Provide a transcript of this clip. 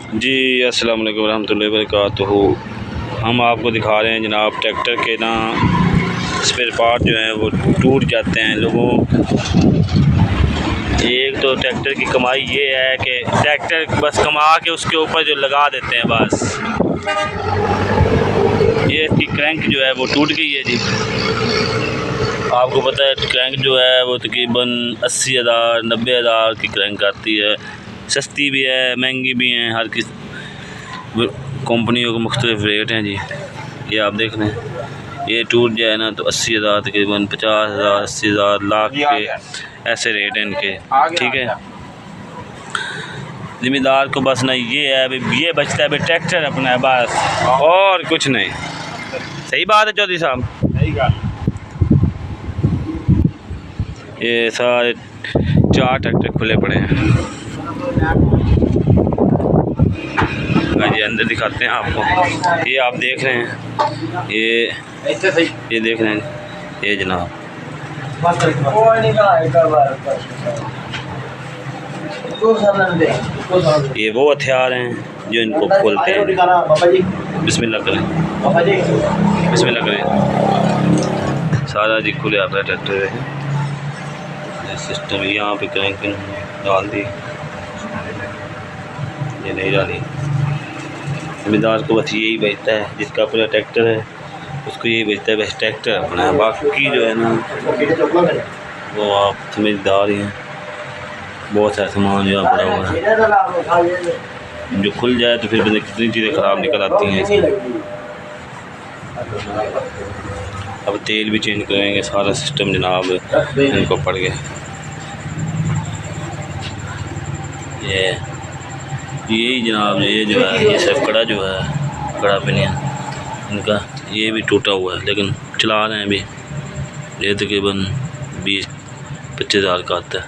जी अस्सलाम वालेकुम रहमतुल्लाहि व बरकातुहू। हम आपको दिखा रहे हैं जनाब ट्रैक्टर के ना स्पेयर पार्ट जो हैं वो टूट जाते हैं लोगों। एक तो ट्रैक्टर की कमाई ये है कि ट्रैक्टर बस कमा के उसके ऊपर जो लगा देते हैं बस। ये इसकी क्रैंक जो है वो टूट गई है जी। आपको पता है क्रैंक जो है वो तकरीबन 80,000 90,000 की क्रैंक आती है। सस्ती भी है महंगी भी हैं, हर किस कंपनियों के मुख्तलिफ रेट हैं जी। ये आप देख रहे हैं ये टूट जाए ना तो 80,000 तकरीबन 50,000 80,000 लाख के ऐसे रेट हैं इनके। ठीक है, ज़िम्मेदार को बस ना ये है भाई, ये बचता है भाई ट्रैक्टर अपना है बस, और कुछ नहीं। सही बात है चौधरी साहब, सही बात। ये सारे 4 ट्रैक्टर खुले पड़े हैं। ये अंदर दिखाते हैं आपको। ये आप देख रहे हैं ये देख रहे हैं ये जनाब ये वो हथियार हैं जो इनको खोलते हैं। बिस्मिल्लाह करें, बिस्मिल्लाह करें। सारा जी खुले आता है ट्रैक्टर सिस्टम। यहाँ पे क्रैंकिंग डाल दी, ये नहीं डाली। ज़िम्मेदार को बस यही बेचता है, जिसका अपना ट्रैक्टर है उसको यही बेचता है बस ट्रैक्टर अपना है। बाकी जो है ना वो आप समझदार ही हैं। बहुत सारा सामान यहाँ पड़ा हुआ है जो खुल जाए तो फिर बंदे कितनी चीज़ें ख़राब निकल आती हैं। अब तेल भी चेंज करेंगे, सारा सिस्टम जनाब इनको पड़ गया। यही जनाब ये जो है ये सब कड़ा जो है कड़ा पिनियन इनका ये भी टूटा हुआ है, लेकिन चला रहे हैं अभी। ये तकरीबन 20-25 हज़ार का आता है।